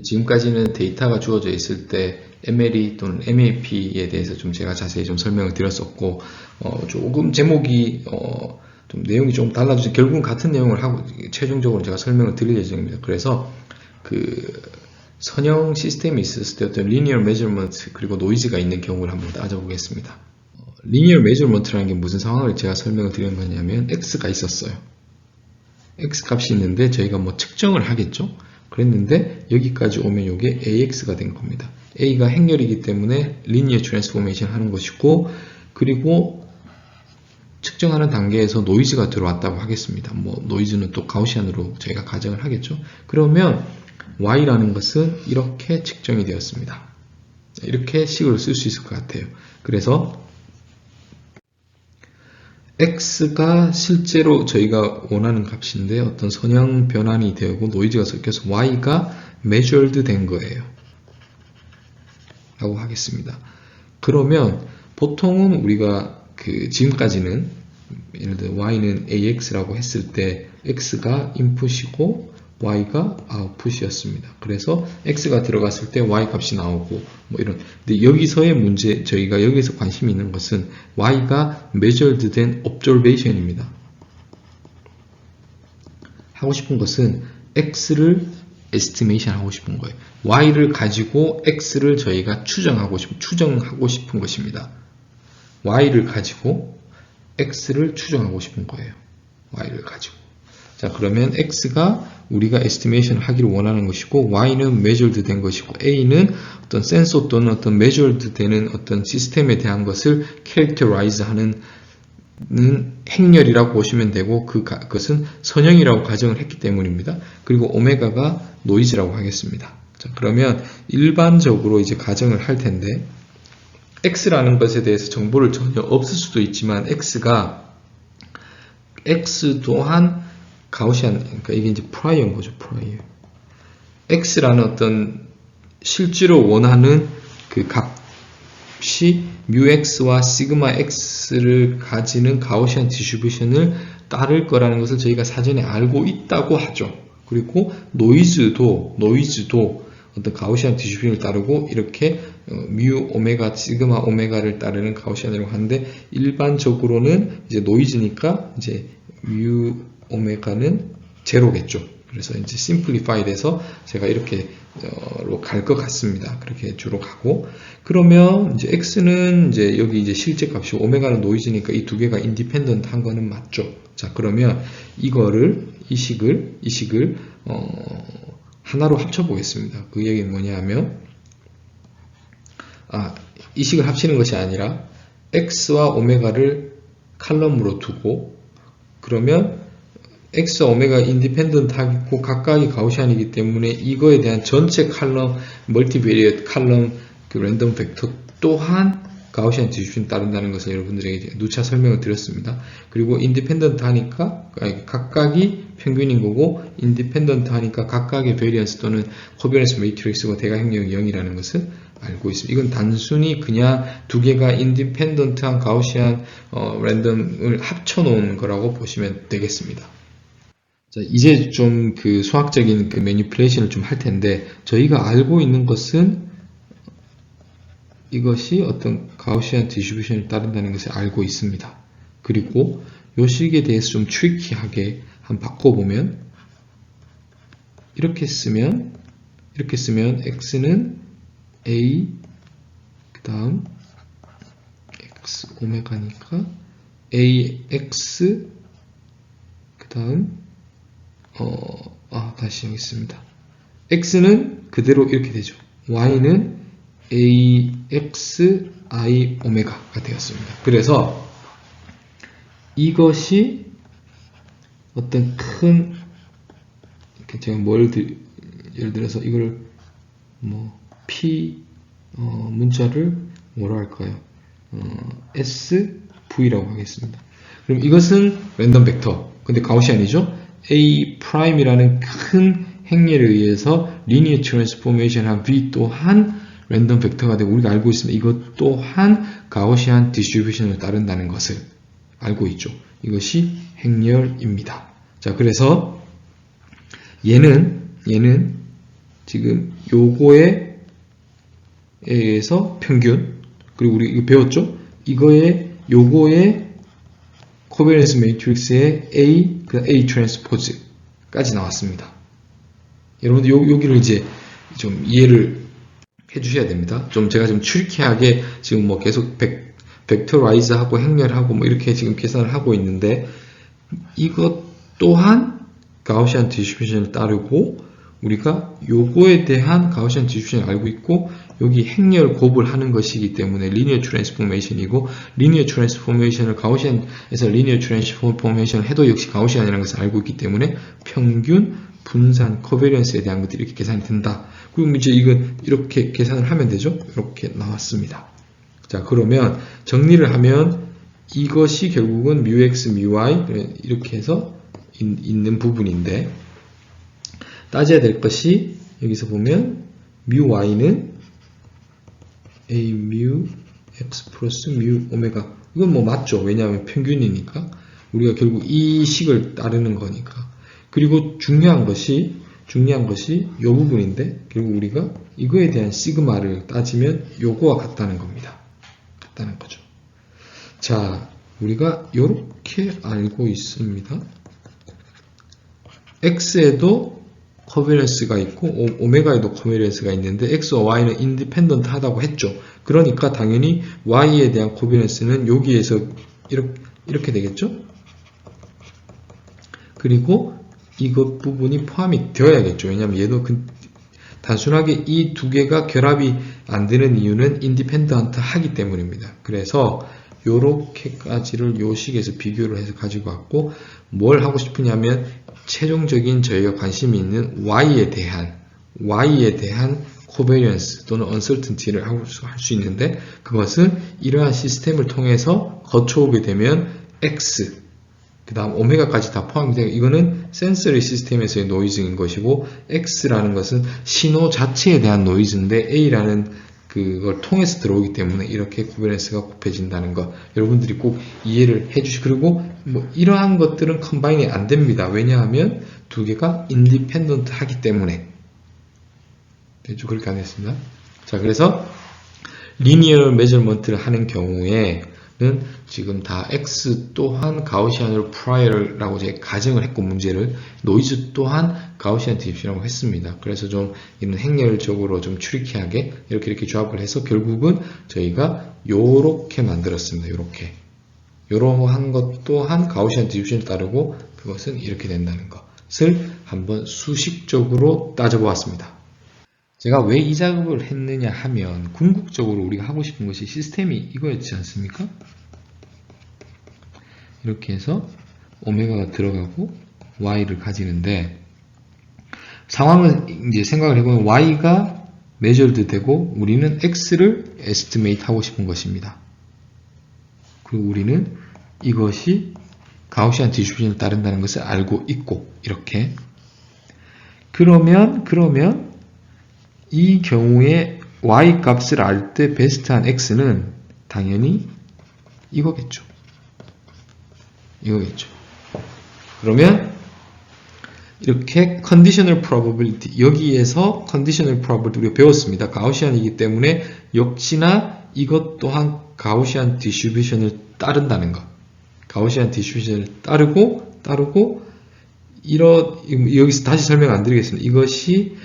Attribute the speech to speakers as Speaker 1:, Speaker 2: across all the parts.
Speaker 1: 지금까지는 데이터가 주어져 있을 때 MLE 또는 MAP에 대해서 좀 제가 자세히 좀 설명을 드렸었고, 조금 제목이 좀 내용이 좀 달라지죠. 결국은 같은 내용을 하고 최종적으로 제가 설명을 드릴 예정입니다. 그래서 그 선형 시스템이 있었을 때 어떤 리니어 메저먼트 그리고 노이즈가 있는 경우를 한번 따져보겠습니다. 리니어 메저먼트라는 게 무슨 상황을 제가 설명을 드린 거냐면 x가 있었어요. x 값이 있는데 저희가 뭐 측정을 하겠죠. 그랬는데 여기까지 오면 이게 AX가 된 겁니다. A가 행렬이기 때문에 리니어 트랜스포메이션 하는 것이고, 그리고 측정하는 단계에서 노이즈가 들어왔다고 하겠습니다. 뭐 노이즈는 또 가우시안으로 저희가 가정을 하겠죠. 그러면 Y라는 것은 이렇게 측정이 되었습니다. 이렇게 식으로 쓸 수 있을 것 같아요. 그래서 X가 실제로 저희가 원하는 값인데 어떤 선형 변환이 되고 노이즈가 섞여서 Y가 measured 된 거예요. 라고 하겠습니다. 그러면 보통은 우리가 지금까지는 예를 들어 Y는 AX라고 했을 때 X가 인풋이고 Y가 아웃풋이었습니다. 그래서 X가 들어갔을 때 Y 값이 나오고 뭐 이런. 근데 여기서의 문제, 저희가 여기서 관심이 있는 것은 Y가 measured 된 observation입니다. 하고 싶은 것은 X를 estimation 하고 싶은 거예요. Y를 가지고 X를 저희가 추정하고 싶은 것입니다. Y를 가지고 X를 추정하고 싶은 거예요. Y를 가지고. 자, 그러면 X가 우리가 estimation 하기를 원하는 것이고, Y는 measured 된 것이고, A는 어떤 센서 또는 어떤 measured 되는 어떤 시스템에 대한 것을 characterize 하는 행렬이라고 보시면 되고, 그것은 선형이라고 가정을 했기 때문입니다. 그리고 오메가가 노이즈라고 하겠습니다. 자, 그러면 일반적으로 이제 가정을 할 텐데, X라는 것에 대해서 정보를 전혀 없을 수도 있지만, X 또한 가우시안, 그러니까 이게 이제 프라이어인 거죠, 프라이어. X라는 어떤 실제로 원하는 그 값이 뮤X와 시그마 X를 가지는 가우시안 디스트리뷰션을 따를 거라는 것을 저희가 사전에 알고 있다고 하죠. 그리고 노이즈도 어떤 가우시안 디스트리뷰션을 따르고 이렇게 뮤 오메가, 시그마 오메가를 따르는 가우시안이라고 하는데, 일반적으로는 이제 노이즈니까 이제 뮤 오메가는 제로겠죠. 그래서 이제 심플리파이 돼서 제가 이렇게 갈 것 같습니다. 그렇게 주로 가고, 그러면 이제 X는 이제 여기 이제 실제 값이고 오메가는 노이즈니까 이 두 개가 인디펜던트 한 거는 맞죠. 자, 그러면 이 식을 하나로 합쳐 보겠습니다. 그 얘기는 뭐냐 하면, 이 식을 합치는 것이 아니라 X와 오메가를 칼럼으로 두고, 그러면 X와 오메가 인디펜던트하고 각각이 가우시안이기 때문에 이거에 대한 전체 칼럼, 멀티베리엇 칼럼, 그 랜덤 벡터 또한 가우시안 디스트리뷰션 따른다는 것을 여러분들에게 누차 설명을 드렸습니다. 그리고 인디펜던트 하니까 각각이 평균인 거고, 인디펜던트 하니까 각각의 베리언스 또는 코비어런스 매트릭스가 대각행렬 0이라는 것을 알고 있습니다. 이건 단순히 그냥 두 개가 인디펜던트한 가우시안 랜덤을 합쳐 놓은 거라고 보시면 되겠습니다. 자, 이제 좀 그 수학적인 그 매니플레이션을 좀 할 텐데, 저희가 알고 있는 것은 이것이 어떤 가우시안 디스트리뷰션을 따른다는 것을 알고 있습니다. 그리고 이 식에 대해서 좀 트리키하게 한번 바꿔보면, 이렇게 쓰면 X는 A 그 다음 X 오메가니까 AX 그 다음 다시 하겠습니다. X는 그대로 이렇게 되죠. Y는 AX I 오메가가 되었습니다. 그래서 이것이 어떤 큰, 제가 예를 들어서 이걸 P 문자를 뭐라 할까요? SV라고 하겠습니다. 그럼 이것은 랜덤 벡터. 근데 가우시안이죠? A'이라는 큰 행렬에 의해서 리니어 트랜스포메이션한 V 또한 랜덤 벡터가 되고, 우리가 알고 있습니다. 이것 또한 가우시안 디스트리뷰션을 따른다는 것을 알고 있죠. 이것이 행렬입니다. 자, 그래서 얘는 지금 요거에 의해서 평균, 그리고 우리 이거 배웠죠? 이거에 요거에 코베런스 매트릭스의 A, 그 A 트랜스포즈까지 나왔습니다. 여러분들 여기를 이제 좀 이해를 해주셔야 됩니다. 좀 제가 좀 트리키하게 지금 뭐 계속 벡터라이즈하고 행렬하고 뭐 이렇게 지금 계산을 하고 있는데, 이것 또한 가우시안 디스트리뷰션을 따르고 우리가 요거에 대한 가우시안 디스트리뷰션을 알고 있고 여기 행렬 곱을 하는 것이기 때문에 리니어 트랜스포메이션이고, 리니어 트랜스포메이션을 가우시안에서 리니어 트랜스포메이션을 해도 역시 가우시안이라는 것을 알고 있기 때문에 평균, 분산, 코베리언스에 대한 것들이 이렇게 계산이 된다. 그럼 이제 이건 이렇게 계산을 하면 되죠. 이렇게 나왔습니다. 자, 그러면 정리를 하면 이것이 결국은 μx, μy 이렇게 해서 있는 부분인데, 따져야 될 것이 여기서 보면 μy는 a μ x 플러스 μ 오메가, 이건 뭐 맞죠. 왜냐하면 평균이니까 우리가 결국 이 식을 따르는 거니까. 그리고 중요한 것이 이 부분인데, 결국 우리가 이거에 대한 시그마를 따지면 요거와 같다는 겁니다. 같다는 거죠. 자, 우리가 이렇게 알고 있습니다. x에도 코베런스가 있고 오메가에도 코베런스가 있는데 x와 y는 인디펜던트 하다고 했죠. 그러니까 당연히 y에 대한 코베런스는 여기에서 이렇게 되겠죠. 그리고 이것 부분이 포함이 되어야겠죠. 왜냐하면 얘도 단순하게 이 두 개가 결합이 안 되는 이유는 인디펜던트 하기 때문입니다. 그래서 요렇게까지를 요 식에서 비교를 해서 가지고 왔고, 뭘 하고 싶으냐면 최종적인 저희가 관심이 있는 y에 대한 코베리언스 또는 uncertainty를 할 수 있는데, 그것은 이러한 시스템을 통해서 거쳐오게 되면 x 그 다음 오메가까지 다 포함이 돼요. 이거는 센서리 시스템에서의 노이즈인 것이고, x라는 것은 신호 자체에 대한 노이즈인데 a라는 그걸 통해서 들어오기 때문에 이렇게 코베런스가 곱해진다는 것, 여러분들이 꼭 이해를 해주시고, 그리고 뭐 이러한 것들은 컴바인이 안 됩니다. 왜냐하면 두 개가 인디펜던트 하기 때문에. 됐죠? 그렇게 안 했습니다. 자, 그래서 리니어 메저먼트를 하는 경우에는 지금 다 x 또한 가우시안으로 프라이어라고 제가 가정을 했고, 문제를 노이즈 또한 가우시안 디스트리뷰션이라고 했습니다. 그래서 좀 이런 행렬적으로 좀 트리키하게 이렇게 조합을 해서 결국은 저희가 요렇게 만들었습니다. 요러한 것 또한 가우시안 디스트리뷰션을 따르고 그것은 이렇게 된다는 것을 한번 수식적으로 따져보았습니다. 제가 왜 이 작업을 했느냐 하면, 궁극적으로 우리가 하고 싶은 것이 시스템이 이거였지 않습니까? 이렇게 해서 오메가가 들어가고 y를 가지는데, 상황을 이제 생각을 해보면 y가 measured 되고 우리는 x를 estimate 하고 싶은 것입니다. 그리고 우리는 이것이 가우시안 디스트리뷰션을 따른다는 것을 알고 있고, 이렇게. 그러면 이 경우에 y 값을 알 때 베스트한 x는 당연히 이거겠죠. 그러면 이렇게 conditional probability, 여기에서 conditional probability 우리가 배웠습니다. 가우시안이기 때문에 역시나 이것 또한 가우시안 디스트리뷰션을 따른다는 것. 가우시안 디스트리뷰션을 따르고 여기서 다시 설명 안 드리겠습니다. 이것이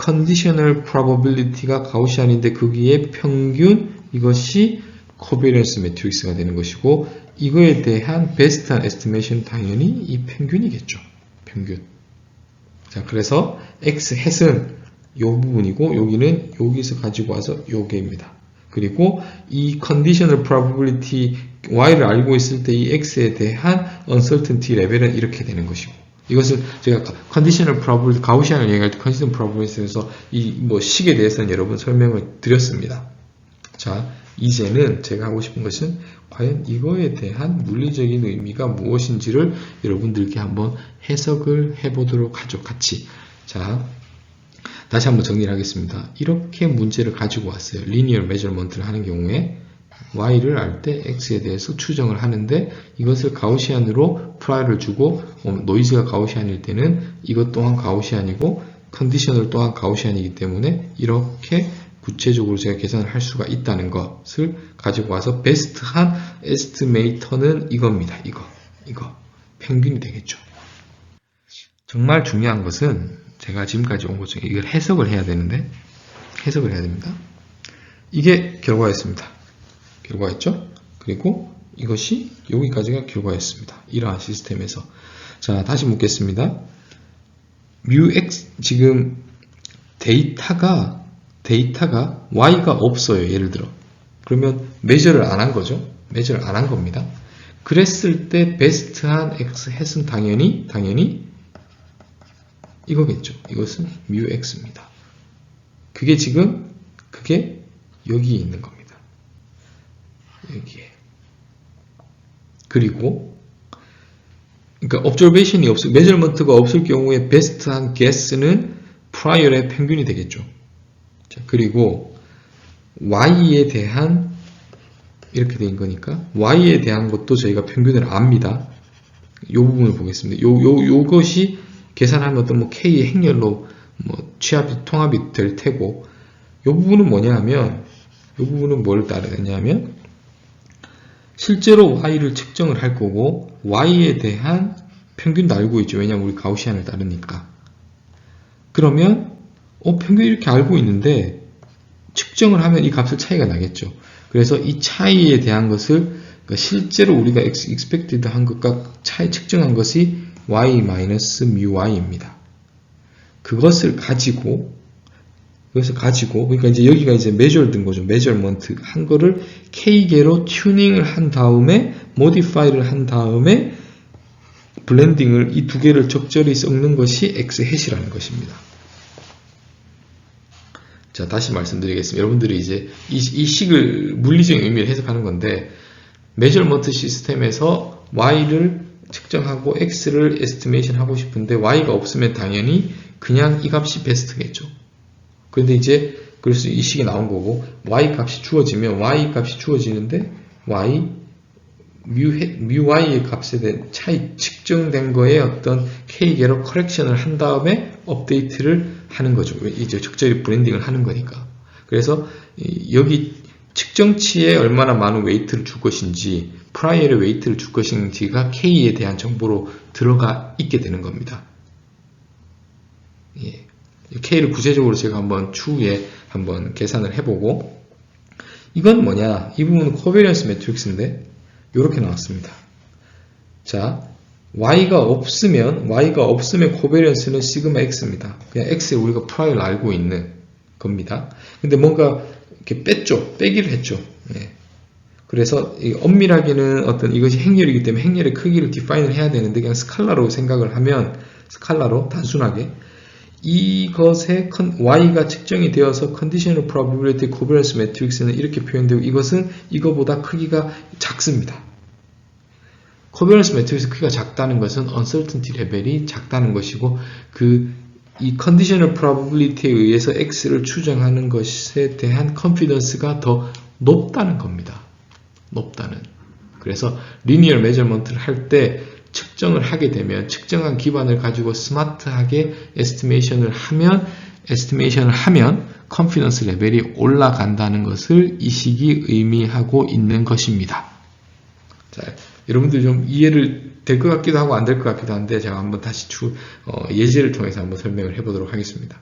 Speaker 1: conditional probability가 가우시안인데 거기에 평균, 이것이 코베리언스 매트릭스가 되는 것이고, 이거에 대한 베스트한 에스티메이션 당연히 이 평균이겠죠. 평균. 자, 그래서 x 햇은 요 부분이고 여기는 여기서 가지고 와서 요게입니다. 그리고 이 conditional probability y를 알고 있을 때 이 x에 대한 uncertainty 레벨은 이렇게 되는 것이고, 이것을 제가 conditional probability, 가우시안을 얘기할 때 conditional probability에서 이 뭐 식에 대해서는 여러 번 설명을 드렸습니다. 자, 이제는 제가 하고 싶은 것은 과연 이거에 대한 물리적인 의미가 무엇인지를 여러분들께 한번 해석을 해보도록 하죠. 같이. 자, 다시 한번 정리를 하겠습니다. 이렇게 문제를 가지고 왔어요. 리니어 메저먼트를 하는 경우에 y를 알 때 x에 대해서 추정을 하는데, 이것을 가우시안으로 프라이를 주고 노이즈가 가우시안일 때는 이것 또한 가우시안이고 컨디셔널 또한 가우시안이기 때문에 이렇게 구체적으로 제가 계산을 할 수가 있다는 것을 가지고 와서 베스트한 에스티메이터는 이겁니다. 이거 평균이 되겠죠. 정말 중요한 것은 제가 지금까지 온 것 중에 이걸 해석을 해야 되는데 해석을 해야 됩니다. 이게 결과였습니다. 결과였죠? 그리고 이것이 여기까지가 결과였습니다. 이러한 시스템에서. 자, 다시 묻겠습니다. 뮤x 지금 데이터가 y가 없어요. 예를 들어. 그러면 매저를 안 한 거죠. 매저를 안 한 겁니다. 그랬을 때 베스트한 x 햇은 당연히 이거겠죠. 이것은 뮤x입니다. 그게 여기에 있는 겁니다. 여기에. 그리고 그러니까 observation이 없을, measurement가 없을 경우에 베스트한 guess는 prior의 평균이 되겠죠. 자, 그리고 y에 대한 이렇게 된 거니까 y에 대한 것도 저희가 평균을 압니다. 이 부분을 보겠습니다. 요것이 계산하면 어떤 뭐 k의 행렬로 뭐 취합이 통합이 될 테고, 이 부분은 뭐냐면 이 부분은 뭘 따르냐면 실제로 y를 측정을 할 거고 y에 대한 평균도 알고 있죠. 왜냐하면 우리 가우시안을 따르니까. 그러면 평균 이렇게 알고 있는데 측정을 하면 이 값을 차이가 나겠죠. 그래서 이 차이에 대한 것을 그러니까 실제로 우리가 expected 한 것과 차이 측정한 것이 y-μy입니다. 그것을 가지고 그러니까 이제 여기가 이제 measured 거죠. measurement 한 거를 k개로 튜닝을 한 다음에 modify를 한 다음에 블렌딩을 이 두 개를 적절히 섞는 것이 x햇이라는 것입니다. 자, 다시 말씀드리겠습니다. 여러분들이 이제 이 식을 물리적인 의미를 해석하는 건데, measurement 시스템에서 y를 측정하고 x를 estimation 하고 싶은데 y가 없으면 당연히 그냥 이 값이 베스트겠죠. 그런데 이제 그래서 이 식이 나온 거고, y 값이 주어지면 y 값이 주어지는데 μy의 값에 대한 차이 측정된 거에 어떤 k개로 커렉션을 한 다음에 업데이트를 하는 거죠. 이제 적절히 브랜딩을 하는 거니까. 그래서 여기 측정치에 얼마나 많은 웨이트를 줄 것인지, 프라이어의 웨이트를 줄 것인지가 k에 대한 정보로 들어가 있게 되는 겁니다. 예. k를 구체적으로 제가 한번 추후에 한번 계산을 해보고, 이건 뭐냐? 이 부분은 코베리언스 매트릭스인데 이렇게 나왔습니다. 자, y가 없으면 코베리언스는 시그마 x입니다. 그냥 x에 우리가 프라이어를 알고 있는 겁니다. 근데 뭔가 이렇게 빼기를 했죠. 네. 그래서 엄밀하게는 어떤 이것이 행렬이기 때문에 행렬의 크기를 디파인을 해야 되는데 그냥 스칼라로 생각을 하면, 스칼라로 단순하게 이것의 y가 측정이 되어서 conditional probability covariance matrix는 이렇게 표현되고, 이것은 이거보다 크기가 작습니다. covariance matrix 크기가 작다는 것은 uncertainty 레벨이 작다는 것이고, 이 conditional probability에 의해서 x를 추정하는 것에 대한 confidence가 더 높다는 겁니다. 그래서 linear measurement를 할 때 측정을 하게 되면 측정한 기반을 가지고 스마트하게 에스티메이션을 하면 컨피던스 레벨이 올라간다는 것을 이 식이 의미하고 있는 것입니다. 자, 여러분들 좀 이해를 될 것 같기도 하고 안 될 것 같기도 한데 제가 한번 다시 예제를 통해서 한번 설명을 해보도록 하겠습니다.